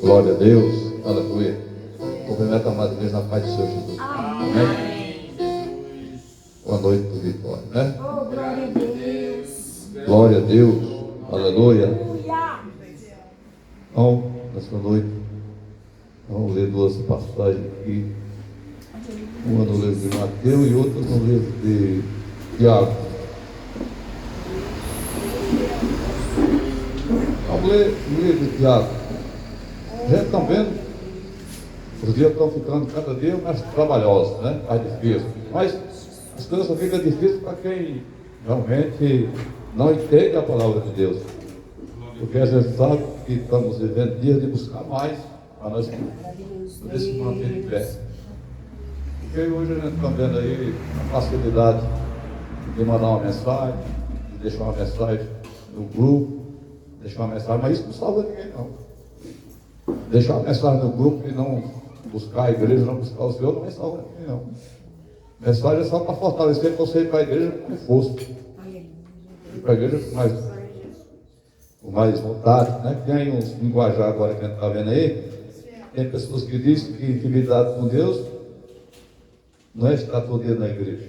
Glória a Deus, aleluia. Cumprimento a amada igreja na paz do Senhor Jesus. Amém. Boa noite, Vitória, né? Oh, glória a Deus. Glória a Deus, aleluia. Então, nessa noite, vamos ler duas passagens aqui. Uma no livro de Mateus e outra no livro de Tiago. Vamos ler o livro de Tiago. Já estão vendo, os dias estão ficando cada dia mais trabalhosos, né? Mais difíceis. Mas as coisas só ficam difíceis para quem realmente não entende a palavra de Deus. Porque a gente sabe que estamos vivendo dias de buscar mais para nós poder se manter de pé. Porque hoje a gente está vendo aí a facilidade de mandar uma mensagem, de deixar uma mensagem no grupo, deixar uma mensagem, mas isso não salva ninguém não. Deixar uma mensagem no grupo e não buscar a igreja, não buscar o Senhor, não vai salvar ninguém não. Mensagem é só para fortalecer você ir para a igreja com força. Ir para a igreja com mais vontade, né? Tem uns linguajar agora que a gente está vendo aí. Tem pessoas que dizem que intimidade com Deus não é estar todo dia na igreja.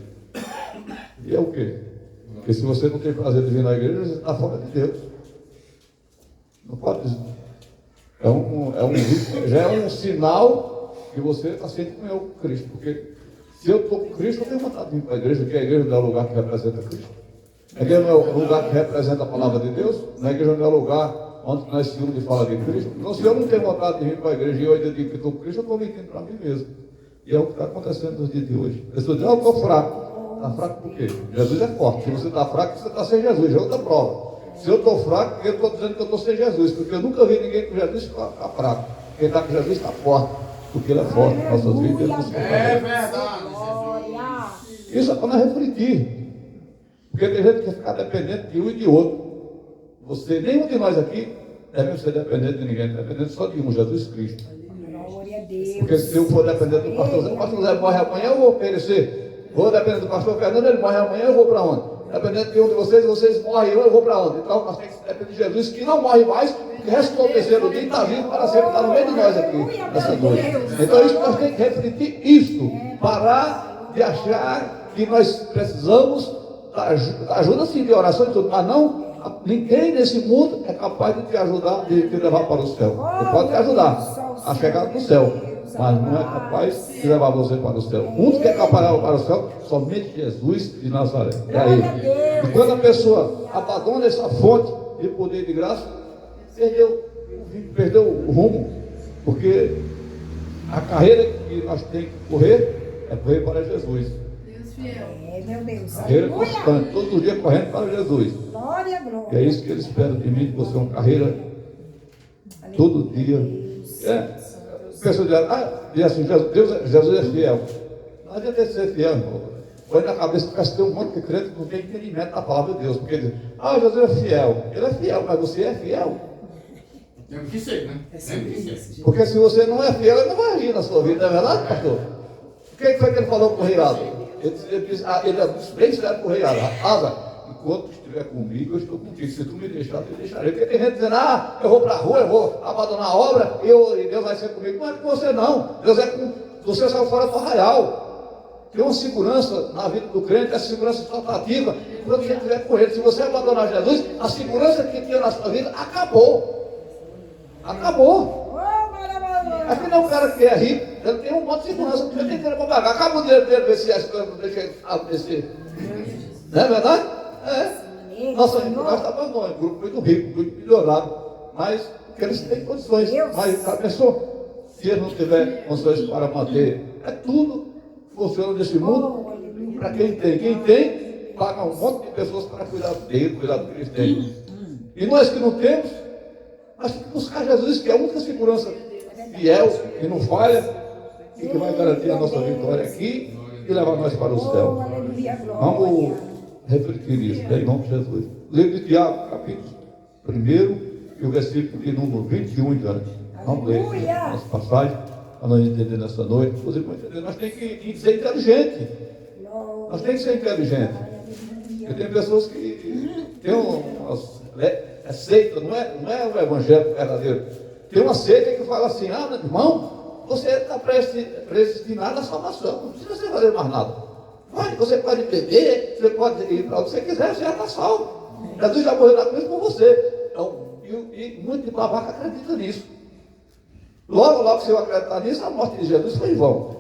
E é o quê? Porque se você não tem prazer de vir na igreja, você está fora de Deus. Não pode dizer. Já é um sinal que você está sendo com eu, Cristo. Porque se eu estou com Cristo, eu tenho vontade de vir para a igreja, porque a igreja não é o lugar que representa Cristo. A igreja não é o lugar que representa a palavra de Deus. A igreja não é o lugar onde nós se unimos e fala de Cristo. Então, se eu não tenho vontade de vir para a igreja e eu ainda digo que estou com Cristo, eu estou mentindo para mim mesmo. E é o que está acontecendo nos dias de hoje. A pessoa diz, eu estou fraco. Está fraco por quê? Jesus é forte. Se você está fraco, você está sem Jesus. Já é outra prova. Se eu estou fraco, eu estou dizendo que eu estou sem Jesus. Porque eu nunca vi ninguém com Jesus ficar fraco. Quem está com Jesus está forte. Porque Ele é forte. Nossas vidas. É verdade. Isso é para nós refletir. Porque tem gente que quer ficar dependente de um e de outro. Você, nenhum de nós aqui deve ser dependente de ninguém. Dependente só de um, Jesus Cristo. Glória a Deus. Porque se eu for depender do pastor Zé, o pastor Zé morre amanhã, eu vou perecer. Vou depender do pastor Fernando, ele morre amanhã, eu vou para onde? Dependendo de um de vocês morrem, eu vou para onde? Então nós temos que depender de Jesus, que não morre mais, que ressuscitou o terceiro dia e está vivo para sempre, está no meio de nós aqui, nessa noite. Então isso nós temos que refletir isto, parar de achar que nós precisamos da ajuda sim, de oração e tudo, mas não, ninguém nesse mundo é capaz de te ajudar, de te levar para o céu. Ele pode te ajudar a chegar no céu, mas não é capaz de levar você para o céu. O único que é capaz de levar para o céu, somente Jesus de Nazaré. É Ele. E quando a pessoa abandona essa fonte de poder e de graça, perdeu o rumo. Porque a carreira que nós temos que correr é correr para Jesus. Deus fiel. É, meu Deus. Carreira constante, todos os dias correndo para Jesus. Glória, glória. E é isso que Ele espera de mim, de você, uma carreira todo dia. Pessoas dizem assim, Jesus é fiel. Não adianta ser fiel, irmão. Põe na cabeça que tem um monte de crente que não tem entendimento da palavra de Deus. Porque diz, Jesus é fiel. Ele é fiel, mas você é fiel. Tem que ser, né? Tem que ser. Porque se você não é fiel, ele não vai rir na sua vida, não é verdade, pastor? O que foi que ele falou com o rei Asa? Ele disse bem sério com o rei Asa. Asa, enquanto estiver comigo, eu estou contigo. Se tu me deixar, eu te deixarei. Porque tem gente dizendo, eu vou para a rua, eu vou abandonar a obra, e Deus vai ser comigo. Não é com você não. Deus é com você, saiu fora do arraial. Tem uma segurança na vida do crente, é segurança totativa. Quando você estiver com ele, se você abandonar Jesus, a segurança que tinha na sua vida acabou. Acabou. Aqui não é um cara que é rico, ele tem um monte de segurança, porque ele tem dinheiro para pagar. Acaba o dinheiro dele, ver se as coisas não deixam ele acontecer. Não é verdade? É. Nossa, nós estamos num grupo muito rico, muito milionário, mas porque eles têm condições. Mas a pessoa, se ele não tiver condições para manter, é tudo funciona nesse mundo para quem tem. Quem tem, paga um monte de pessoas para cuidar dele, cuidar do que eles têm. E nós que não temos, nós temos que buscar Jesus, que é a única segurança fiel, que não falha, e que vai garantir a nossa vitória aqui e levar nós para o céu. Vamos refletir nisso, né, em nome de Jesus. Livro de Tiago, capítulo 1, e o versículo de número 21 em diante. Vamos ler essa passagem, para nós entender nessa noite. Vocês vão entender, nós temos que ser inteligentes. Nós temos que ser inteligentes. Porque tem pessoas que têm umas seita, não é o evangelho verdadeiro. Tem uma seita que fala assim: ah, meu irmão, você está predestinado à salvação, não precisa você fazer mais nada. Você pode beber, você pode ir para onde você quiser, você já está salvo. Jesus já morreu na cruz por você. Então, e muito de babaca acredita nisso. Logo, se eu acreditar nisso, a morte de Jesus foi em vão.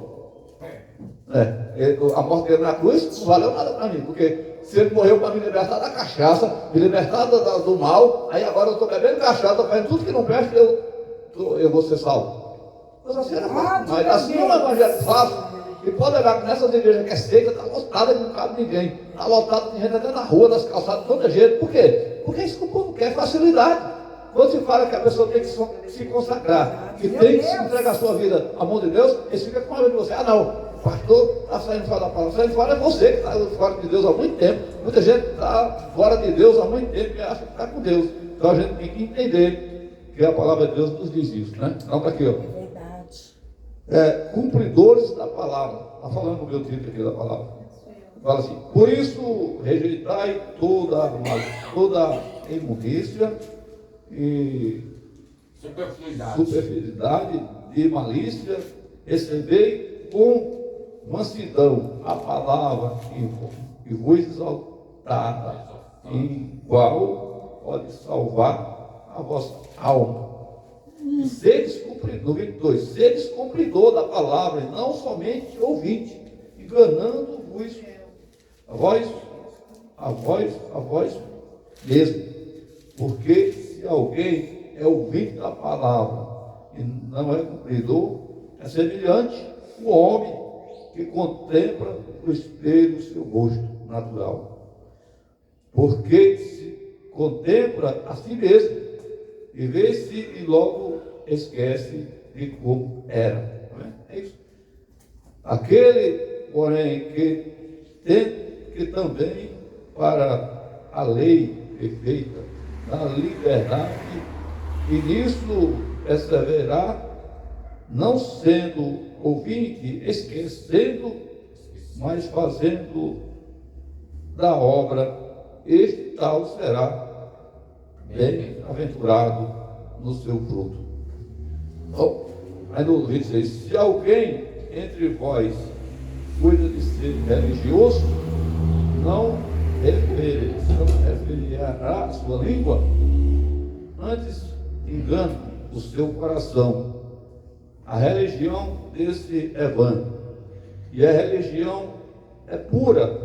A morte dele na cruz não valeu nada para mim, porque se ele morreu para me libertar da cachaça, me libertar do mal, aí agora eu estou bebendo cachaça, estou fazendo tudo que não presta, eu vou ser salvo. Mas assim era fácil. Mas assim é um evangelho fácil. E pode levar nessas igrejas que é seca, está lotada e não cabe ninguém. Está lotado de gente até na rua, nas calçadas, de todo jeito. Por quê? Porque isso que o povo quer, facilidade. Quando se fala que a pessoa tem que se consagrar, que tem que se entregar a sua vida à mão de Deus, eles ficam com raiva de você. Ah, não. O pastor está saindo fora da palavra. Saindo fora é você que está fora de Deus há muito tempo. Muita gente está fora de Deus há muito tempo e acha que está com Deus. Então a gente tem que entender que a palavra de Deus nos diz isso, né? Então está aqui, ó. É verdade. Cumpridores da palavra. Está falando o meu título aqui da palavra. Fala assim: por isso rejeitai toda imundícia e superfluidade de malícia, recebei com mansidão a palavra que vos exaltada, igual pode salvar a vossa alma. Sedes cumpridor, 22, sedes cumpridor da palavra, e não somente ouvinte, enganando-vos a vós mesmo. Porque se alguém é ouvinte da palavra e não é cumpridor, é semelhante o homem que contempla no espelho o seu rosto natural. Porque se contempla a si mesmo e vê-se e logo esquece de como era. É isso. Aquele, porém, que também para a lei perfeita, na liberdade, e nisso perseverar, não sendo ouvinte, esquecendo, mas fazendo da obra, este tal será bem-aventurado no seu fruto. Então, aí no 26, se alguém entre vós cuida de ser religioso, não refreará a sua língua, antes engana o seu coração. A religião desse é vã, e a religião é pura,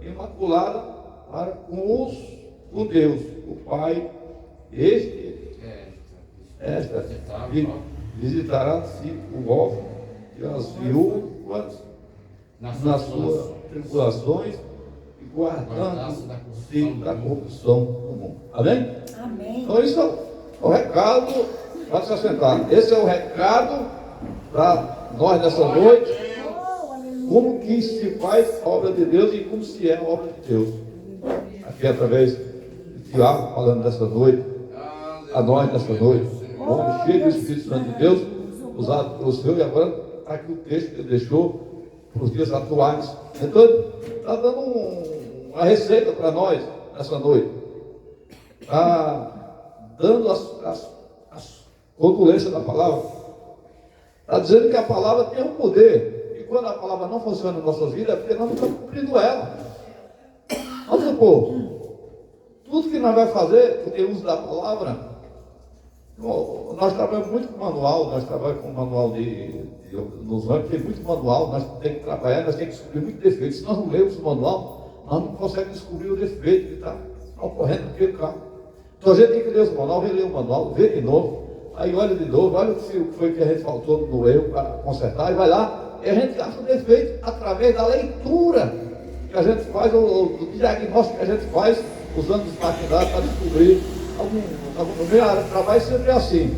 imaculada para com Deus, o Pai. Esta visitará-se o órfão e as viúvas nas suas tribulações, e guardando-se da corrupção comum. Amém? Amém. Então isso é o recado. Pode se assentar. Esse é o recado para nós nessa noite. Como que se faz a obra de Deus e como se é a obra de Deus. Aqui através de Tiago falando dessa noite, a nós nessa noite. Homem cheio do Espírito Santo de Deus, usado pelo Senhor, e agora está aqui o texto que ele deixou para os dias atuais. Então, está dando uma receita para nós nessa noite. Está dando as condolências da palavra. Está dizendo que a palavra tem um poder. E quando a palavra não funciona em nossas vidas, é porque nós não estamos cumprindo ela. Vamos supor, tudo que nós vamos fazer, que tem uso da palavra, nós trabalhamos muito com manual, nós trabalhamos com manual nos anos, tem muito manual, nós temos que trabalhar, nós temos que descobrir muito defeito. Se nós não lemos o manual, nós não conseguimos descobrir o defeito que está ocorrendo naquele carro. Então a gente tem que ler o manual, reler o manual, ver de novo, aí olha de novo, olha o que foi que a gente faltou no erro para consertar, e vai lá E a gente acha o defeito através da leitura que a gente faz, o diagnóstico que a gente faz, usando os maquinários para descobrir no meu área de trabalho sempre é assim.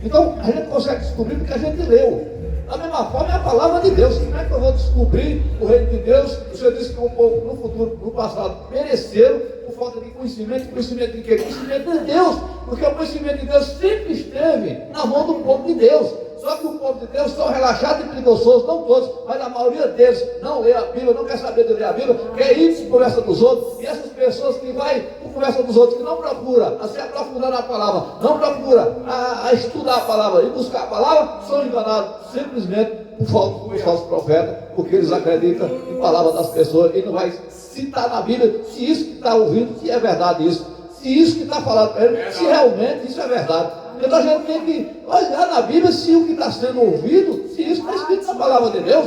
Então, a gente consegue descobrir porque a gente leu. Da mesma forma é a palavra de Deus. Como é que eu vou descobrir o reino de Deus? O Senhor disse que o povo no futuro, no passado, pereceram por falta de conhecimento. Conhecimento de quê? Conhecimento de Deus. Porque o conhecimento de Deus sempre esteve na mão do povo de Deus. Só que o povo de Deus são relaxados e preguiçosos, não todos, mas a maioria deles não lê a Bíblia, não quer saber de ler a Bíblia, quer ir para a conversa dos outros. E essas pessoas que vão para a conversa dos outros, que não procura a se aprofundar na palavra, não procura a estudar a palavra e buscar a palavra, são enganados simplesmente por falsos profetas, porque eles acreditam em palavra das pessoas e não vai citar na Bíblia se isso que está ouvindo, se é verdade isso, se isso que está falando para ele, se realmente isso é verdade. Então a gente tem que olhar na Bíblia se o que está sendo ouvido, se isso está escrito na palavra de Deus.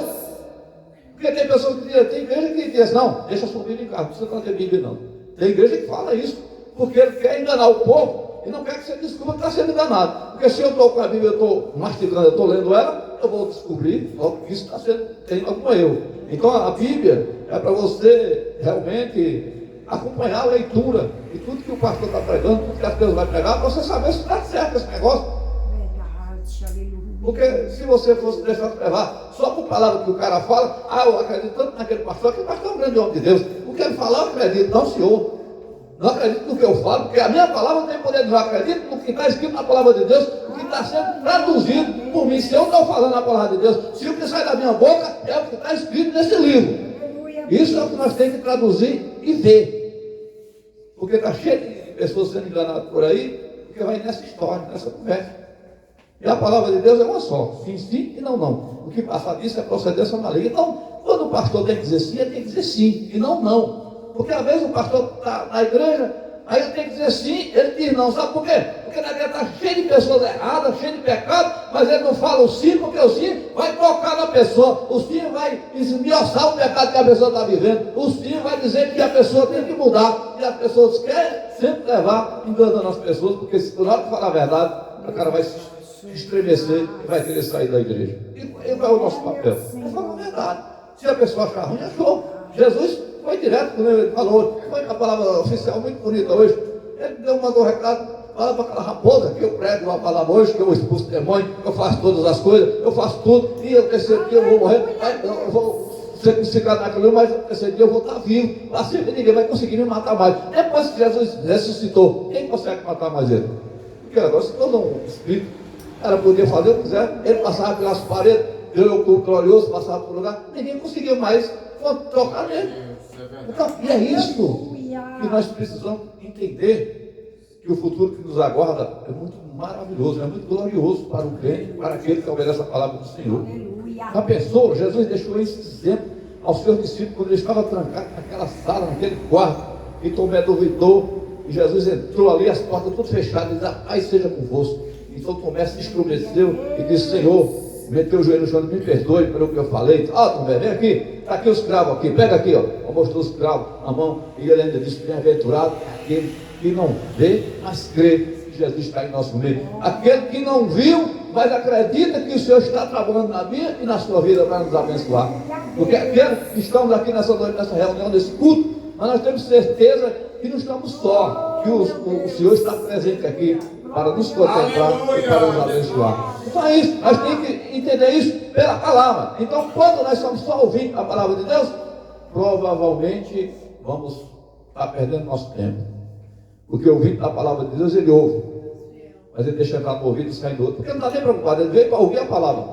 Porque tem pessoas que dizem, tem igreja que diz, não, deixa a sua Bíblia em casa, não precisa trazer Bíblia não. Tem igreja que fala isso, porque ele quer enganar o povo e não quer que você descubra que está sendo enganado. Porque se eu estou com a Bíblia, eu estou mastigando, eu estou lendo ela, eu vou descobrir que isso está sendo, tem algum erro. Então a Bíblia é para você realmente acompanhar a leitura e tudo que o pastor está pregando, tudo que as pessoas vão pregar, para você saber se está certo esse negócio. Verdade, aleluia. Porque se você fosse deixar de levar só por palavra que o cara fala, eu acredito tanto naquele pastor, aquele pastor é um grande homem de Deus. O que ele fala, eu acredito, não, senhor. Não acredito no que eu falo, porque a minha palavra não tem poder de eu acredito no que está escrito na palavra de Deus, o que está sendo traduzido por mim. Se eu estou falando a palavra de Deus, se o que sai da minha boca é o que está escrito nesse livro. Isso é o que nós temos que traduzir e ver. Porque está cheio de pessoas sendo enganadas por aí, porque vai nessa história, nessa conversa. E a palavra de Deus é uma só, sim, sim e não, não. O que passa disso é procedência na lei. Então, quando o pastor tem que dizer sim, ele tem que dizer sim e não, não. Porque às vezes o pastor está na igreja, aí ele tem que dizer sim, ele diz não. Sabe por quê? Porque na igreja está cheio de pessoas erradas, cheio de pecado, mas ele não fala o sim, porque o sim vai tocar na pessoa, o sim vai esmiuçar o pecado que a pessoa está vivendo, o sim vai dizer que a pessoa tem que mudar, e as pessoas querem sempre levar enganando as pessoas, porque se na hora de falar a verdade, o cara vai se estremecer e vai querer sair da igreja. E qual é o nosso papel? É falar a verdade. Se a pessoa achar ruim, achou. Jesus foi direto, quando ele falou, foi a palavra oficial muito bonita hoje. Ele mandou um recado, fala para aquela raposa que eu prego a palavra hoje, que eu expulso demônio, eu faço todas as coisas, eu faço tudo, e o terceiro dia eu vou morrer, eu vou ser crucificado naquele, mas o terceiro dia eu vou estar vivo. Lá sempre ninguém vai conseguir me matar mais. Depois que Jesus ressuscitou, quem consegue matar mais ele? Porque agora se tornou um espírito, ela podia fazer o que quiser, ele passava pelas paredes, eu glorioso, passava por lugar, ninguém conseguiu mais tocar nele. Então, e é isso que nós precisamos entender, que o futuro que nos aguarda é muito maravilhoso, é muito glorioso para o crente, para aquele que obedece a palavra do Senhor. Já pensou? Jesus deixou esse exemplo aos seus discípulos quando ele estava trancado naquela sala, naquele quarto, e Tomé duvidou, e Jesus entrou ali, as portas todas fechadas, e disse, a paz seja convosco. Então Tomé se estremeceu e disse, Senhor, meteu o joelho no chão, me perdoe pelo que eu falei. Tomé, vem aqui, está aqui os cravos aqui, pega aqui, ó. Mostrou os cravos na mão, e ele ainda disse, bem-aventurado aquele que não vê, mas crê que Jesus está em nosso meio. Aquele que não viu, mas acredita que o Senhor está trabalhando na minha e na sua vida para nos abençoar. Porque aqueles que estamos aqui nessa noite, nessa reunião, nesse culto, mas nós temos certeza que não estamos só, que o Senhor está presente aqui para nos contemplar e para nos abençoar. Então é isso, nós temos que entender isso pela palavra. Então quando nós estamos só ouvindo a palavra de Deus, provavelmente vamos estar perdendo nosso tempo. Porque ouvindo a palavra de Deus, ele ouve, mas ele deixa entrar no ouvido e sai do outro, porque ele não está nem preocupado, ele veio para ouvir a palavra.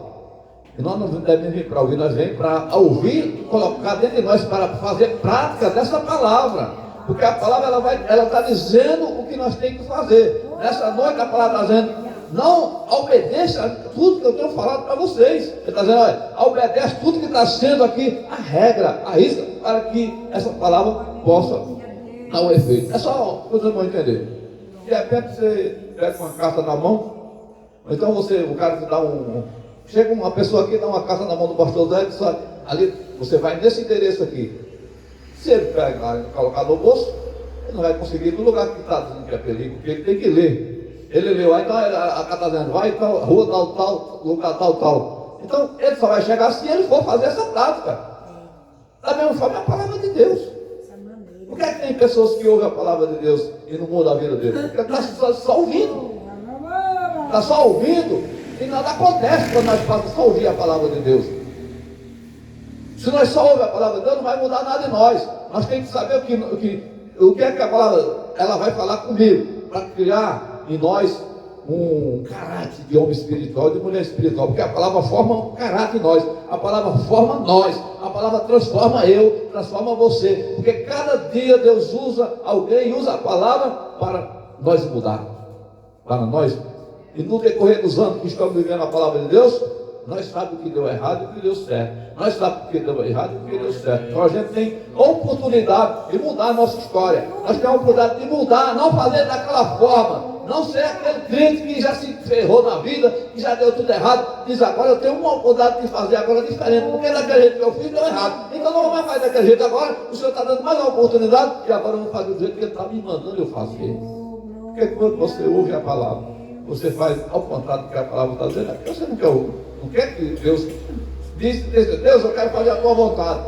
E nós não devemos vir para ouvir, nós vemos para ouvir e colocar dentro de nós para fazer prática dessa palavra. Porque a palavra ela está dizendo o que nós temos que fazer. Nessa noite a palavra está dizendo, não obedeça a tudo que eu tenho falado para vocês. Ele está dizendo, olha, obedece tudo que está sendo aqui, a regra, a risca, para que essa palavra possa dar um efeito. É só coisa para entender. De repente você pega uma carta na mão, ou então o cara te dá chega uma pessoa aqui, dá uma carta na mão do pastor Zé e diz, olha, ali, você vai nesse endereço aqui. Se ele pegar e colocar no bolso, ele não vai conseguir ir no lugar que está dizendo que é perigo, porque ele tem que ler. Ele leu, aí então a carta está dizendo, vai tal, rua tal, tal, lugar tal, tal. Então, ele só vai chegar se ele for fazer essa prática. Da mesma forma, é a palavra de Deus. Por que é que tem pessoas que ouvem a palavra de Deus e não mudam a vida deles? Porque está só ouvindo. Está só ouvindo e nada acontece quando nós passamos só ouvir a palavra de Deus. Se nós só ouvimos a palavra de Deus, não vai mudar nada em nós. Nós temos que saber o que é que a palavra ela vai falar comigo, para criar em nós um caráter de homem espiritual e de mulher espiritual, porque a palavra forma um caráter em nós, a palavra forma nós, a palavra transforma eu, transforma você, porque cada dia Deus usa alguém, usa a palavra para nós mudar, para nós, e no decorrer dos anos que estamos vivendo a palavra de Deus, nós sabemos o que deu errado e o que deu certo, nós sabemos o que deu errado e o que deu certo, então a gente tem a oportunidade de mudar a nossa história, nós temos a oportunidade de mudar, não fazer daquela forma, não ser aquele crente que já se ferrou na vida, que já deu tudo errado, diz agora eu tenho uma oportunidade de fazer agora diferente, porque daquele jeito que eu fiz deu errado, então não vou mais fazer daquele jeito agora, o Senhor está dando mais uma oportunidade, e agora eu vou fazer do jeito que Ele está me mandando eu fazer. Porque quando você ouve a palavra, você faz ao contrário do que a palavra está dizendo, é porque você não quer ouvir, não quer que Deus diz, Deus, eu quero fazer a tua vontade.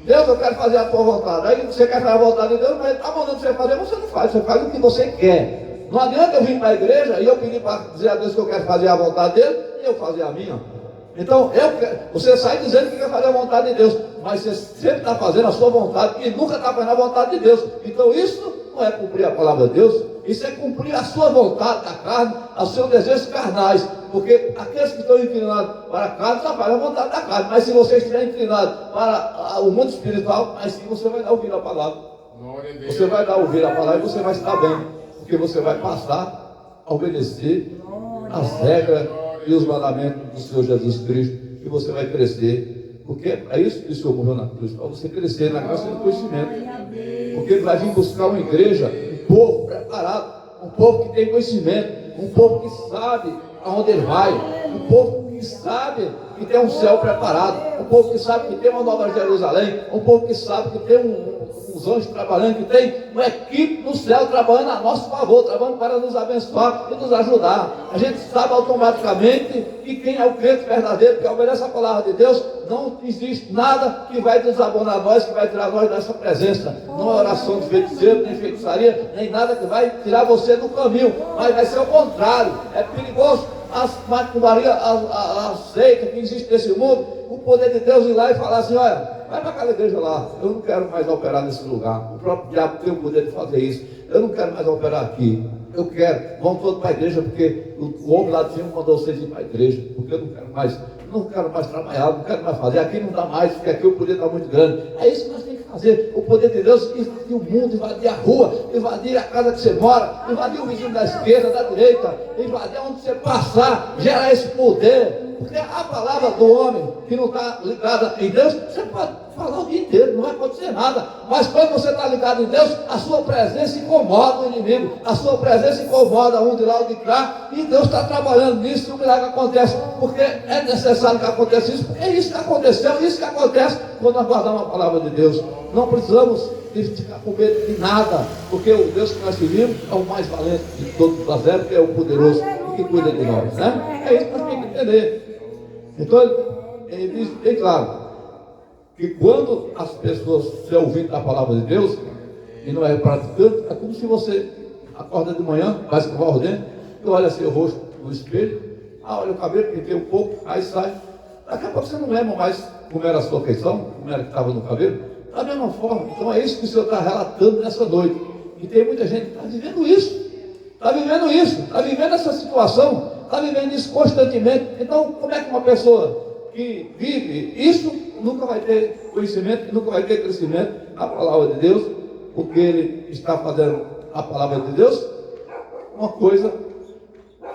Deus, eu quero fazer a tua vontade. Aí você quer fazer a vontade de Deus, mas Ele está mandando você fazer, você não faz, você faz o que você quer. Não adianta eu vir para a igreja e eu pedir para dizer a Deus que eu quero fazer a vontade dele e eu fazer a minha. Então, você sai dizendo que quer fazer a vontade de Deus, mas você sempre está fazendo a sua vontade e nunca está fazendo a vontade de Deus. Então, isso não é cumprir a palavra de Deus, isso é cumprir a sua vontade da carne, os seus desejos carnais. Porque aqueles que estão inclinados para a carne só fazem a vontade da carne, mas se você estiver inclinado para o mundo espiritual, aí sim você vai dar ouvir a palavra. Você vai dar ouvir a palavra e você vai estar bem. Porque você vai passar a obedecer as regras e os mandamentos do Senhor Jesus Cristo, e você vai crescer, porque é isso que o Senhor morreu na cruz, para você crescer na graça e no conhecimento, porque Ele vai vir buscar uma igreja, um povo preparado, um povo que tem conhecimento, um povo que sabe aonde Ele vai, um povo que sabe que tem um céu preparado, um povo que sabe que tem uma nova Jerusalém, um povo que sabe que tem os anjos trabalhando, que tem uma equipe no céu trabalhando a nosso favor, trabalhando para nos abençoar e nos ajudar. A gente sabe automaticamente que quem é o crente verdadeiro, que obedece a palavra de Deus, não existe nada que vai desabonar nós, que vai tirar nós dessa presença. Não é oração de feiticeiro, nem feitiçaria, nem nada que vai tirar você do caminho, mas vai ser o contrário. É perigoso as macumbaria, a seita que existe nesse mundo, o poder de Deus ir lá e falar assim, olha, vai para aquela igreja lá, eu não quero mais operar nesse lugar, o próprio diabo tem o poder de fazer isso, eu não quero mais operar aqui, eu quero, vão todos para a igreja, porque o homem lá de cima mandou vocês ir para a igreja, porque eu não quero mais trabalhar, não quero mais fazer, aqui não dá mais, porque aqui o poder está muito grande. É isso que nós temos que fazer, o poder de Deus invadir o mundo, invadir a rua, invadir a casa que você mora, invadir o vizinho da esquerda, da direita, invadir onde você passar, gerar esse poder, porque a palavra do homem que não está ligada em Deus, você pode falar o dia inteiro, não vai acontecer nada, mas quando você está ligado em Deus, a sua presença incomoda o inimigo, a sua presença incomoda um de lá ou de cá, e Deus está trabalhando nisso e o milagre acontece, porque é necessário que aconteça isso, porque é isso que aconteceu, isso que acontece quando nós guardamos a palavra de Deus. Não precisamos ficar com medo de nada, porque o Deus que nós servimos é o mais valente de todos os exércitos, é o poderoso que cuida de nós, né? É isso que nós temos que entender. Então ele diz bem claro que quando as pessoas se ouvindo a palavra de Deus e não é praticante, é como se você acorda de manhã, vai escovar o dente, e olha seu rosto no espelho, olha o cabelo, pintei um pouco, aí sai. Daqui a pouco você não lembra mais como era a sua feição, como era que estava no cabelo. Da mesma forma, então é isso que o Senhor está relatando nessa noite. E tem muita gente que está vivendo isso, está vivendo essa situação, está vivendo isso constantemente. Então, como é que uma pessoa que vive isso nunca vai ter conhecimento, nunca vai ter crescimento na palavra de Deus, porque ele está fazendo a palavra de Deus uma coisa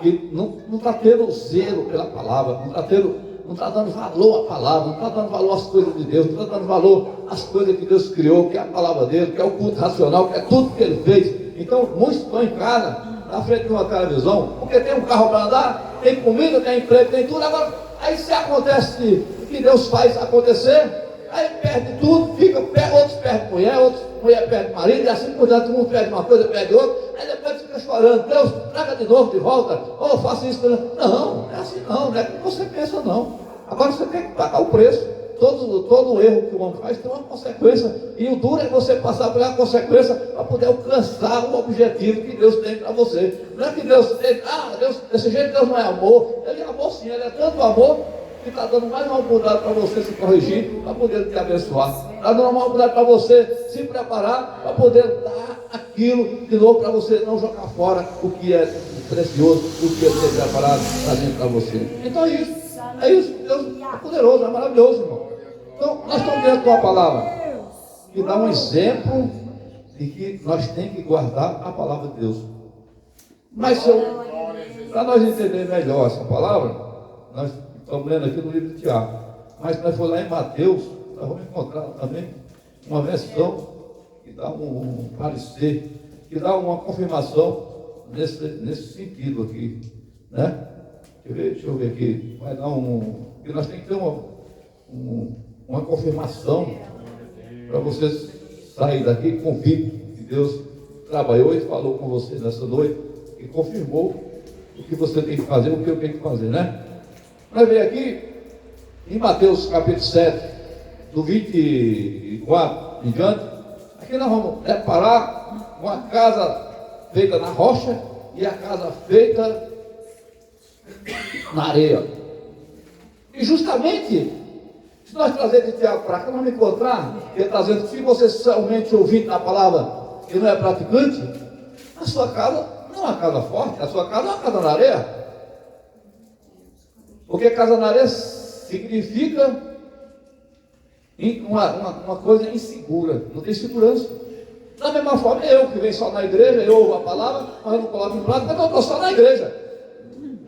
que não está tendo zelo pela palavra, não está dando valor à palavra, não está dando valor às coisas de Deus, não está dando valor às coisas que Deus criou, que é a palavra dele, que é o culto racional, que é tudo que ele fez. Então muitos estão em casa, na frente de uma televisão, porque tem um carro para andar, tem comida, tem emprego, tem tudo. Agora, aí se acontece o que Deus faz acontecer, aí perde tudo, outros perdem mulher, outros mulher perde marido, e assim por diante, um perde uma coisa, perde outra, aí depois fica orando, Deus, traga de novo de volta, ou faça isso. Não é assim não é como você pensa não. Agora você tem que pagar o preço. Todo erro que o homem faz tem uma consequência, e o duro é você passar pela consequência para poder alcançar o objetivo que Deus tem para você. Não é que Deus desse jeito Deus não é amor. Ele é amor sim, ele é tanto amor que está dando mais uma oportunidade para você se corrigir, para poder te abençoar. Está dando uma oportunidade para você se preparar, para poder dar aquilo de novo, para você não jogar fora o que é precioso, o que é preparado para dentro para você. Então é isso. Deus é poderoso, é maravilhoso, irmão. Então, nós estamos dentro de uma palavra que dá um exemplo de que nós temos que guardar a palavra de Deus. Mas para nós entender melhor essa palavra, nós estamos lendo aqui no livro de Tiago. Mas se nós for lá em Mateus, nós vamos encontrar também uma versão que dá um parecer, que dá uma confirmação nesse sentido aqui, né? Deixa eu ver aqui, vai dar que nós temos que ter uma confirmação para você sair daqui convicto que Deus trabalhou e falou com você nessa noite e confirmou o que você tem que fazer, o que eu tenho que fazer, né? Nós vemos aqui em Mateus capítulo 7, do 24 em diante. Aqui nós vamos reparar uma casa feita na rocha e a casa feita na areia. E justamente, se nós trazermos de Tiago para cá, nós vamos encontrar, ele está dizendo que se você somente ouvir a palavra e não é praticante, a sua casa não é uma casa forte, a sua casa é uma casa na areia. Porque casa na areia significa uma coisa insegura, não tem segurança. Da mesma forma, eu que venho só na igreja, eu ouvo a palavra, mas eu não coloco em prática, mas eu estou só na igreja.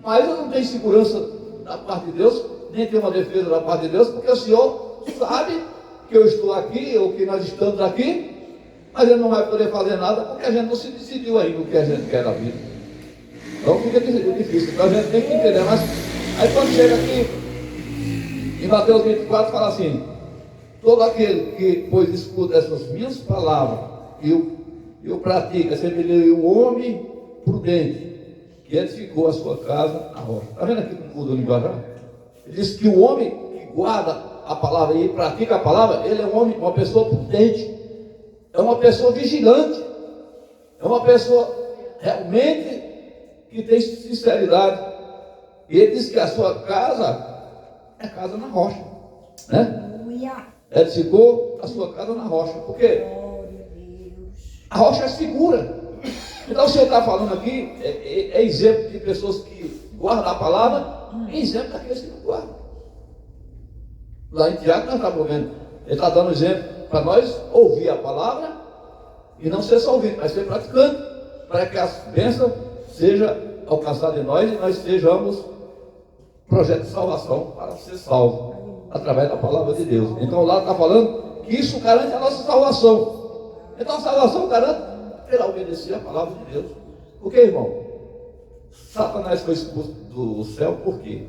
Mas eu não tenho segurança da parte de Deus, nem tenho uma defesa da parte de Deus, porque o Senhor sabe que eu estou aqui, ou que nós estamos aqui, mas Ele não vai poder fazer nada, porque a gente não se decidiu ainda o que a gente quer da vida. Então fica difícil, então a gente tem que entender. Mas aí quando chega aqui, em Mateus 24, fala assim: todo aquele que, pois, escuta essas minhas palavras, e eu pratico, é semelhante um homem prudente, que edificou a sua casa na rocha. Está vendo aqui como muda o linguajar? Ele diz que o homem que guarda a palavra e pratica a palavra, ele é um homem, uma pessoa prudente, é uma pessoa vigilante, é uma pessoa realmente que tem sinceridade. E ele diz que a sua casa é casa na rocha, né? Edificou a sua casa na rocha. Por quê? A rocha é segura. Então o Senhor está falando aqui, é exemplo de pessoas que guardam a palavra, e exemplo daqueles que não guardam. Lá em Tiago nós estamos vendo, ele está dando exemplo para nós ouvir a palavra, e não ser só ouvindo, mas ser praticando, para que as bênçãos sejam alcançadas em nós, e nós sejamos projeto de salvação para ser salvo, através da palavra de Deus. Então lá está falando que isso garante a nossa salvação. Então a salvação garante pela obedecer a palavra de Deus. Por que, irmão? Satanás foi expulso do céu por quê?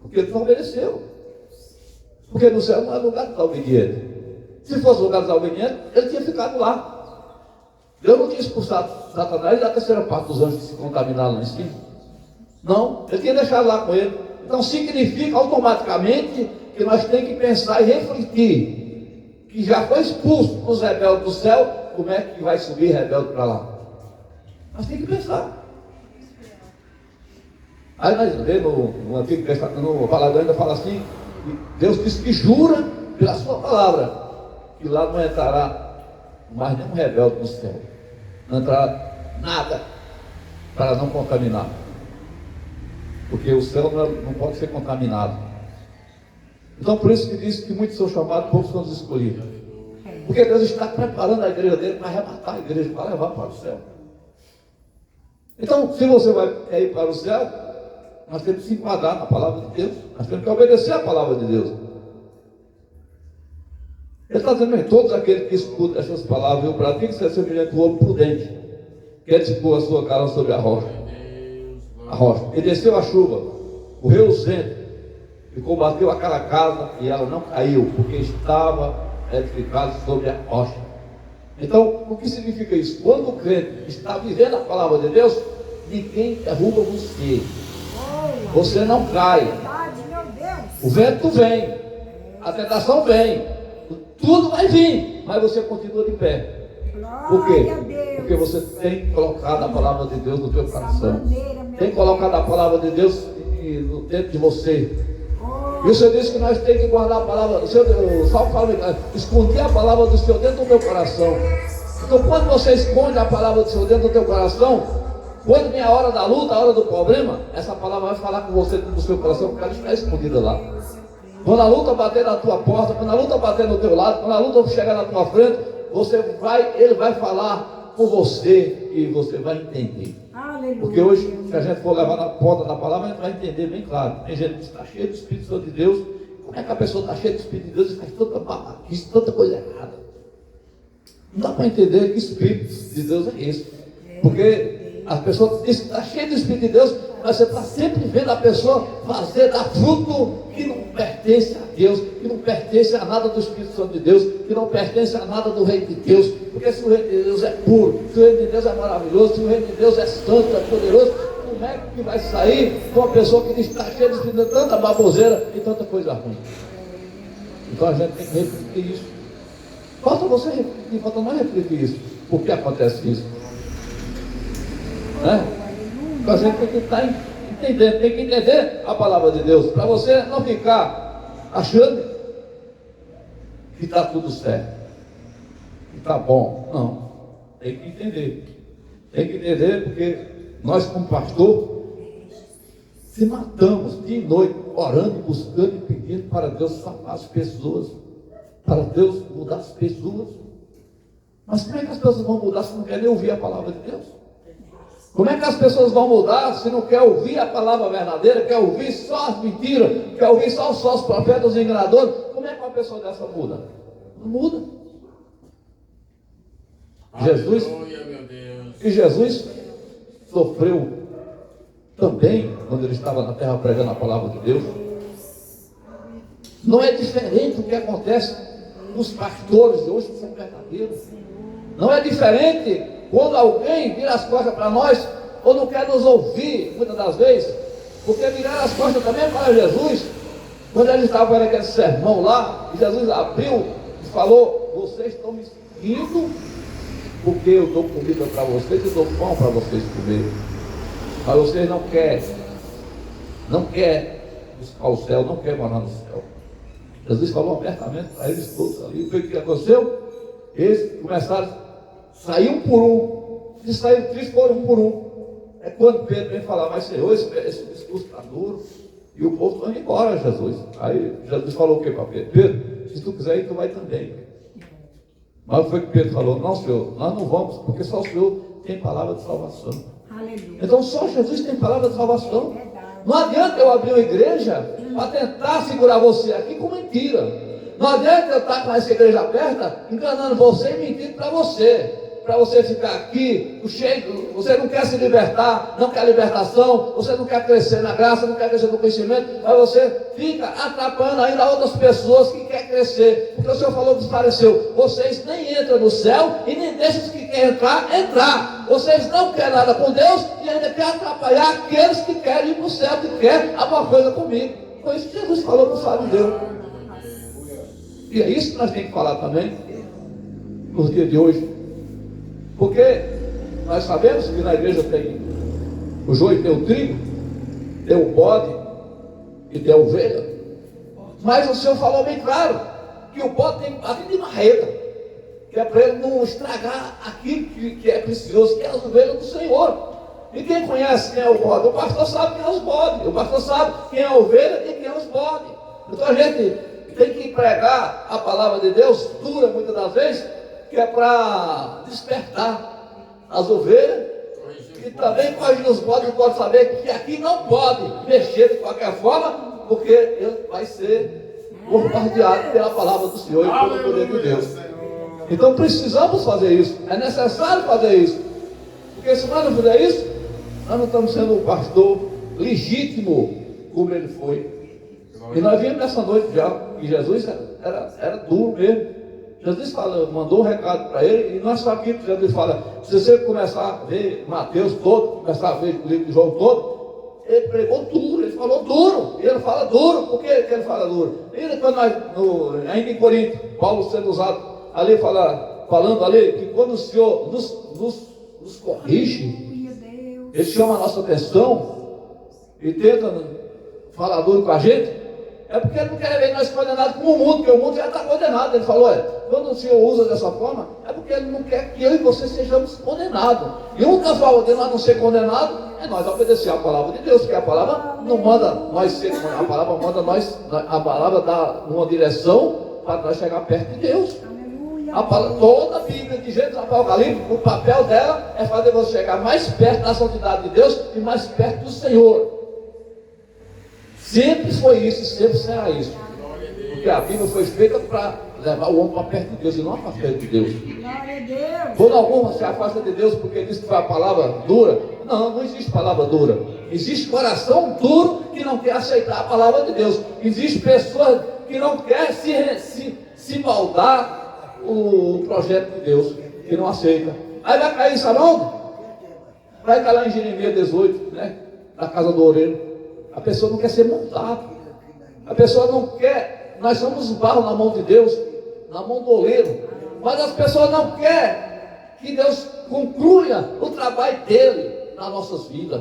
Porque ele não obedeceu. Porque no céu não é lugar de estar obediente. Se fosse lugar de estar obediente, ele tinha ficado lá. Deus não tinha expulsado Satanás da terceira parte dos anjos que se contaminaram lá em cima. Não, ele tinha deixado lá com ele. Então significa automaticamente que nós temos que pensar e refletir que já foi expulso os rebeldes do céu. Como é que vai subir rebelde para lá? Nós temos que pensar. Aí nós vemos no Antigo Testamento, no Palavra ainda fala assim: Deus disse que jura pela sua palavra, que lá não entrará mais nenhum rebelde no céu. Não entrará nada para não contaminar. Porque o céu não pode ser contaminado. Então por isso que diz que muitos são chamados, poucos são os escolhidos. Porque Deus está preparando a igreja dele para arrebatar a igreja, para levar para o céu. Então, se você vai ir para o céu, nós temos que se enquadrar na palavra de Deus. Nós temos que obedecer a palavra de Deus. Ele está dizendo, todos aqueles que escutam essas palavras, eu pratico ser semelhante ao homem prudente, que edificou a sua casa sobre a rocha. A rocha. E desceu a chuva, correu o vento, e combateu aquela casa, e ela não caiu, porque estava edificado sobre a rocha. Então, o que significa isso? Quando o crente está vivendo a palavra de Deus, ninguém derruba você. Você não cai. Verdade, meu Deus. O vento vem, a tentação vem, tudo vai vir, mas você continua de pé. Por quê? Glória a Deus. Porque você tem colocado a palavra de Deus no teu Dessa coração. maneira, meu Tem colocado a palavra de Deus dentro de você. Oh, E o Senhor disse que nós temos que guardar a palavra. O Salmo fala, esconder a palavra do Senhor dentro do meu coração. Então, quando você esconde a palavra do Senhor dentro do teu coração, quando vem a hora da luta, a hora do problema, essa palavra vai falar com você dentro do seu coração, porque ela está escondida lá. Quando a luta bater na tua porta, quando a luta bater no teu lado, quando a luta chegar na tua frente, ele vai falar com você e você vai entender. aleluia. Porque hoje, se a gente for levar na ponta da palavra, a gente vai entender bem claro. Tem gente que está cheia do Espírito Santo de Deus. Como é que a pessoa está cheia do Espírito de Deus e faz tanta babaquice, tanta coisa errada? Não dá para entender que Espírito de Deus é esse. Porque as pessoas dizem que está cheia do Espírito de Deus, mas você está sempre vendo a pessoa dar fruto que não pertence a Deus, que não pertence a nada do Espírito Santo de Deus, que não pertence a nada do Reino de Deus. Porque se o Reino de Deus é puro, se o Reino de Deus é maravilhoso, se o Reino de Deus é santo, é poderoso, como é que vai sair com uma pessoa que está cheia de Espírito, tanta baboseira e tanta coisa ruim? Então a gente tem que refletir isso. Falta você refletir, falta nós refletir isso. Por que acontece isso? Então a gente tem que estar entendendo, tem que entender a palavra de Deus, para você não ficar achando que está tudo certo, que está bom. Não, tem que entender, porque nós como pastor se matamos dia e noite, orando, buscando e pedindo para Deus salvar as pessoas, para Deus mudar as pessoas. Mas como é que as pessoas vão mudar se não querem ouvir a palavra de Deus? Como é que as pessoas vão mudar se não quer ouvir a palavra verdadeira, quer ouvir só as mentiras, quer ouvir só os profetas, os enganadores? Como é que uma pessoa dessa muda? Não muda. Jesus, Aleluia, meu Deus. e Jesus sofreu também quando ele estava na terra pregando a palavra de Deus. Não é diferente do que acontece com os pastores de hoje que são verdadeiros. Não é diferente quando alguém vira as costas para nós ou não quer nos ouvir, muitas das vezes, porque virar as costas também para Jesus. Quando ele estava fazendo aquele sermão lá, e Jesus abriu e falou: vocês estão me seguindo porque eu dou comida para vocês e dou pão para vocês comerem, mas vocês não querem buscar o céu, não querem morar no céu. Jesus falou abertamente para eles todos ali. O que aconteceu? Eles começaram a sair um por um. Eles saíram tristes, foram um por um. É quando Pedro vem falar: mas Senhor, esse discurso está duro, e o povo está indo embora, Jesus. Aí Jesus falou o que para Pedro? Pedro, se tu quiser ir, tu vai também. Mas foi que Pedro falou: não, Senhor, nós não vamos, porque só o Senhor tem palavra de salvação. aleluia. Então só Jesus tem palavra de salvação. Verdade. Não adianta eu abrir uma igreja para tentar segurar você aqui com mentira. Não adianta eu estar com essa igreja aberta, enganando você e mentindo para você ficar aqui, cheio, você não quer se libertar, não quer libertação, você não quer crescer na graça, não quer crescer no conhecimento, mas você fica atrapalhando ainda outras pessoas que querem crescer, porque o Senhor falou que pareceu: vocês nem entram no céu e nem deixam os que querem entrar. Vocês não querem nada com Deus e ainda querem atrapalhar aqueles que querem ir para o céu, que querem alguma coisa comigo. Foi isso que Jesus falou para o fariseu. E é isso que nós temos que falar também nos dias de hoje. Porque nós sabemos que na igreja tem o joio, tem o trigo, tem o bode e tem a ovelha. Mas o Senhor falou bem claro que o bode tem que bater de marreta, que é para ele não estragar aquilo que é precioso, que é as ovelhas do Senhor. E quem conhece quem é o bode? O pastor sabe quem é os bodes, o pastor sabe quem é a ovelha e quem é os bodes. Então a gente tem que pregar a palavra de Deus dura muitas das vezes, que é para despertar as ovelhas, e também corrigir os bodes, pode saber que aqui não pode mexer de qualquer forma, porque ele vai ser bombardeado pela palavra do Senhor e pelo poder de Deus. Então precisamos fazer isso, é necessário fazer isso, porque se nós não fizer isso, nós não estamos sendo um pastor legítimo como ele foi. E nós vimos nessa noite já que Jesus era duro mesmo. Jesus mandou um recado para ele, e nós sabemos que Jesus fala, se você começar a ver Mateus todo, começar a ver o livro de João todo, ele pregou duro, ele falou duro, e ele fala duro. Por que ele fala duro? E quando ainda em Corinto, Paulo sendo usado ali, falando ali, que quando o Senhor nos corrige, ele chama a nossa atenção e tenta falar duro com a gente, é porque ele não quer ver nós condenados como o mundo, porque o mundo já está condenado. Ele falou, quando o Senhor usa dessa forma, é porque ele não quer que eu e você sejamos condenados. E a única forma de nós não ser condenados é nós obedecer a palavra de Deus, porque a palavra não manda nós ser, a palavra manda nós, a palavra dá uma direção para nós chegar perto de Deus. Toda a Bíblia de Gênesis ao Apocalipse, o papel dela é fazer você chegar mais perto da santidade de Deus e mais perto do Senhor. Sempre foi isso e sempre será isso. Porque a Bíblia foi feita para levar o homem para perto de Deus e não afastar ele de Deus. Quando algum se afasta de Deus porque diz que foi a palavra dura, não existe palavra dura. Existe coração duro que não quer aceitar a palavra de Deus. Existe pessoas que não querem se moldar o projeto de Deus, que não aceita. Aí vai cair, sabe onde? Vai cair lá em Jeremias 18, né? Na casa do oureiro. A pessoa não quer ser montada. A pessoa não quer. Nós somos barro na mão de Deus, na mão do oleiro. Mas as pessoas não querem que Deus conclua o trabalho dele nas nossas vidas.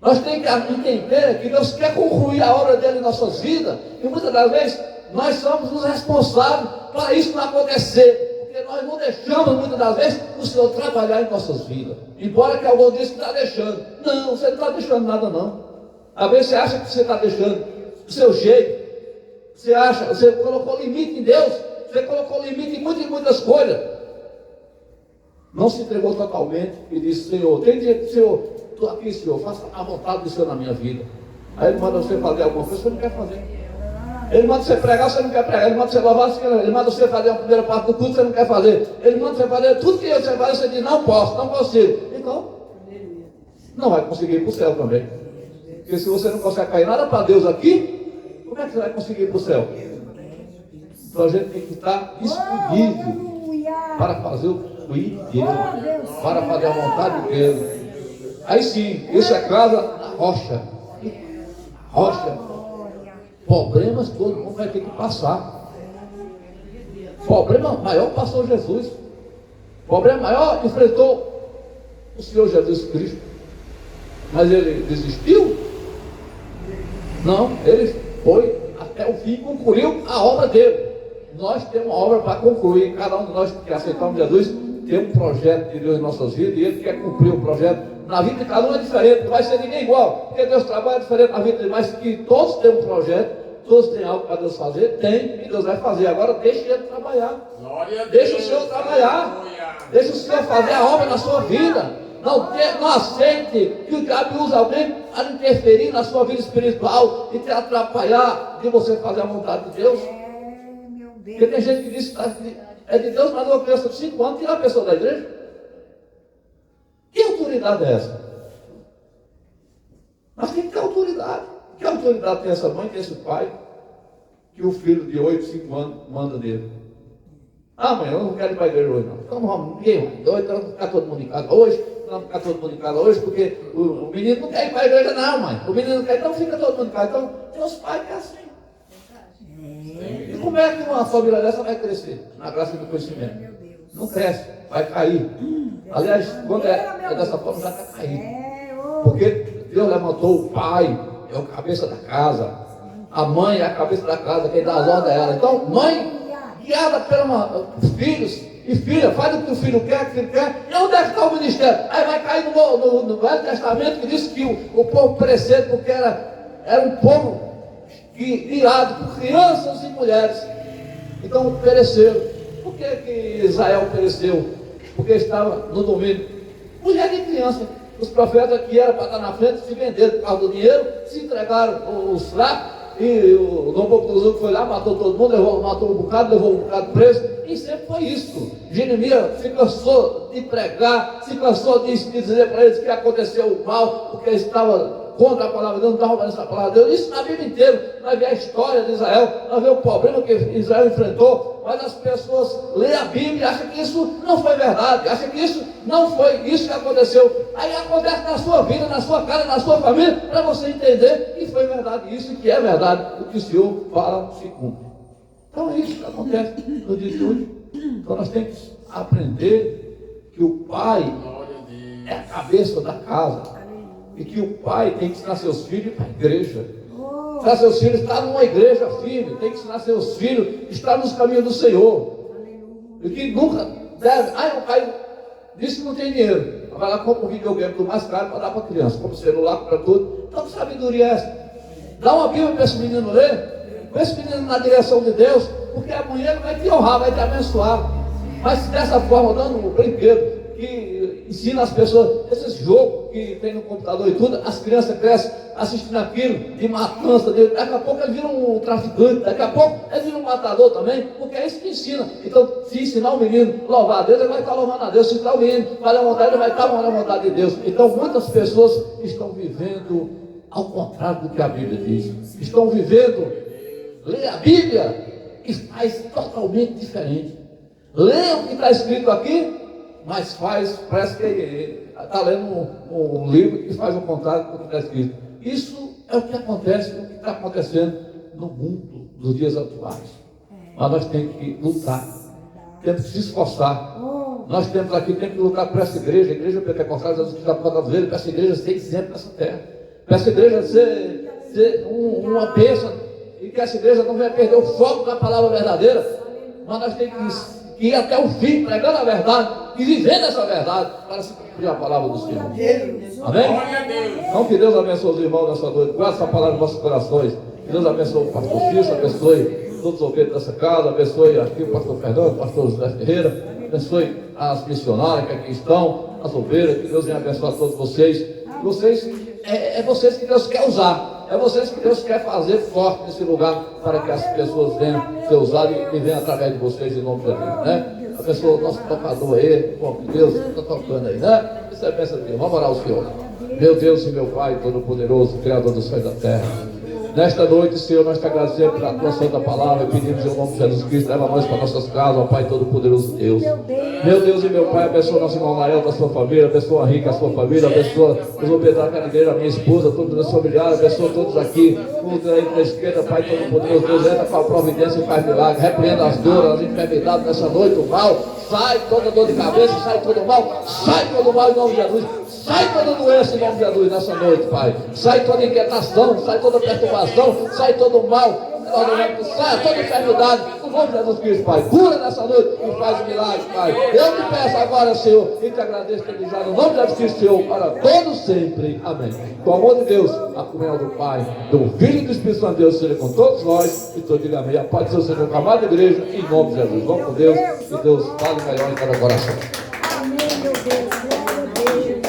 Nós temos que entender que Deus quer concluir a obra dele em nossas vidas. E muitas das vezes nós somos os responsáveis para isso não acontecer. Porque nós não deixamos muitas das vezes o Senhor trabalhar em nossas vidas. Embora que alguém disse que está deixando. Não, você não está deixando nada não. Às vezes você acha que você está deixando do seu jeito. Você colocou limite em Deus. Você colocou limite em muitas coisas. Não se entregou totalmente e disse, Senhor, tem dia que Senhor, estou aqui, Senhor, faça a vontade do Senhor na minha vida. Aí Ele manda você fazer alguma coisa, você não quer fazer. Ele manda você pregar, você não quer pregar. Ele manda você louvar, você não quer. Ele manda você fazer a primeira parte do culto, você não quer fazer. Ele manda você fazer tudo que você faz, você diz, não posso, não consigo. Então, não vai conseguir ir para o céu também. Porque se você não consegue cair nada para Deus aqui, como é que você vai conseguir ir para o céu? Então a gente tem que estar disponível para fazer o que Deus, para fazer a vontade de Deus. Aí sim, isso é casa na rocha. Rocha. Problemas todo mundo vai ter que passar. Problema maior passou Jesus. Problema maior enfrentou o Senhor Jesus Cristo. Mas ele desistiu? Não, ele foi até o fim e concluiu a obra dele. Nós temos uma obra para concluir. Cada um de nós que aceitamos Jesus tem um projeto de Deus em nossas vidas e ele quer cumprir o projeto. Na vida de cada um é diferente, não vai ser ninguém igual, porque Deus trabalha diferente na vida dele, mas que todos têm um projeto, todos têm algo para Deus fazer, tem, e Deus vai fazer. Agora deixe ele trabalhar. Deixa o Senhor trabalhar. Deixa o Senhor fazer a obra na sua vida. Não aceite que o diabo use alguém para interferir na sua vida espiritual e te atrapalhar de você fazer a vontade de Deus. Porque tem gente que diz que é de Deus, mas uma criança de 5 anos tira a pessoa da igreja. Que autoridade é essa? Nós temos que ter autoridade. Que autoridade tem essa mãe, tem esse pai, que o filho de 8, 5 anos manda nele? Ah, mãe, eu não quero ir para a igreja hoje não. Então não vamos, ninguém vai. Então vamos ficar todo mundo em casa hoje. Vamos ficar todo mundo em casa hoje, porque o menino não quer ir para a igreja não, mãe. O menino não quer, então fica todo mundo em casa. Então, tem os pais que é assim. E como é que uma família dessa vai crescer? Na graça do conhecimento. Não cresce, vai cair. Aliás, quando é dessa forma, já está caindo. Porque Deus levantou o pai, é o cabeça da casa. A mãe é a cabeça da casa, quem dá as ordens é ela. Então, mãe, guiada pelos filhos e filha, faz o que o filho quer, e onde é que está o ministério? Aí vai cair no Velho Testamento que diz que o povo pereceu porque era um povo guiado por crianças e mulheres. Então pereceram. Por que Israel pereceu? Porque estava no domínio. Mulher e criança. Os profetas que eram para estar na frente se venderam por causa do dinheiro, se entregaram os fracos. E o Nabucodonosor foi lá, matou todo mundo, matou um bocado, levou um bocado preso. E sempre foi isso. Jeremias se cansou de pregar, se cansou de dizer para eles que aconteceu o mal, porque estava contra a palavra de Deus, não está roubando essa palavra de Deus. Isso na Bíblia inteira. Nós vemos a história de Israel, nós vemos o problema que Israel enfrentou, mas as pessoas leem a Bíblia e acham que isso não foi verdade, acham que isso não foi isso que aconteceu. Aí acontece na sua vida, na sua casa, na sua família, para você entender que foi verdade isso e que é verdade. O que o Senhor fala se cumpre. Então é isso que acontece no dia de hoje. Então nós temos que aprender que o pai é a cabeça da casa. E que o pai tem que ensinar seus filhos para a igreja. Ensinar seus filhos a estar numa igreja firme. Tem que ensinar seus filhos a estar nos caminhos do Senhor. E que nunca deve. O pai disse que não tem dinheiro. Vai lá, compra um videogame do mais caro para dar para a criança. Compra o celular, compra tudo. Então que sabedoria é essa? Dá uma Bíblia para esse menino ler. Põe esse menino na direção de Deus. Porque amanhã ele vai te honrar, vai te abençoar. Mas dessa forma, dando um brinquedo que ensina as pessoas, esses jogos que tem no computador e tudo, as crianças crescem assistindo aquilo, de matança, daqui a pouco eles viram um traficante, daqui a pouco eles viram um matador também, porque é isso que ensina. Então, se ensinar o menino a louvar a Deus, ele vai estar louvando a Deus. Se ensinar o menino a fazer a vontade, ele vai estar fazendo a vontade de Deus. Então, muitas pessoas estão vivendo ao contrário do que a Bíblia diz. Estão vivendo, lê a Bíblia e faz totalmente diferente. Lê o que está escrito aqui, mas parece que está lendo um livro que faz o contrário do que está escrito. Isso é o que acontece, o que está acontecendo no mundo dos dias atuais. Mas nós temos que lutar, temos que se esforçar. Nós temos que lutar por essa igreja, a igreja pentecostal, Jesus Cristo da porta do Velho, para essa igreja ser exemplo nessa terra, para essa igreja ser uma bênção, e que essa igreja não venha perder o foco da palavra verdadeira. Mas nós temos que ir até o fim, pregando a verdade e vivendo essa verdade para se cumprir a palavra do Senhor. Amém? Então que Deus abençoe os irmãos nessa noite, guarde essa palavra nos nossos corações. Que Deus abençoe o pastor Cícero, abençoe todos os obreiros dessa casa, abençoe aqui o pastor Fernando, o pastor José Ferreira, abençoe as missionárias que aqui estão, as obreiras. Que Deus venha abençoar todos vocês. Vocês que Deus quer usar. É vocês que Deus quer fazer forte nesse lugar, para que as pessoas venham ser usadas e venham através de vocês, em nome de Jesus, né? A pessoa, nosso tocador aí, bom, Deus está tocando aí, né? Isso é bênção de Deus. Vamos orar ao Senhor. Meu Deus e meu Pai Todo-Poderoso, Criador do céu e da terra. Nesta noite, Senhor, nós te agradecemos pela tua santa palavra e pedimos em nome de Jesus Cristo, leva nós para nossas casas, ó Pai Todo-Poderoso Deus. Meu Deus e meu Pai, abençoa nosso irmão Lael, da sua família, abençoa a Rica, a sua família, abençoa os obreiros da igreja, a minha esposa, todos os familiares, abençoa todos aqui, todos aí na esquerda, Pai Todo-Poderoso Deus, entra com a providência e faz milagre, repreenda as dores, as enfermidades nessa noite, o mal, sai toda dor de cabeça, sai todo o mal, sai todo o mal em nome de Jesus. Sai toda doença em nome de Jesus nessa noite, Pai. Sai toda inquietação, sai toda perturbação, sai todo mal, sai toda enfermidade, no nome de Jesus Cristo, Pai. Cura nessa noite e faz um milagre, Pai. Eu te peço agora, Senhor, e te agradeço desde já, no nome de Jesus Cristo, Senhor, para todos sempre. Amém. Com o amor de Deus, a comunhão do Pai, do Filho e do Espírito Santo de Deus seja com todos nós, e todos digam amém. A paz de Deus seja com a amada igreja, em nome de Jesus. Vamos com Deus, e Deus fale melhor em cada coração. Amém, meu Deus. Glória a Deus.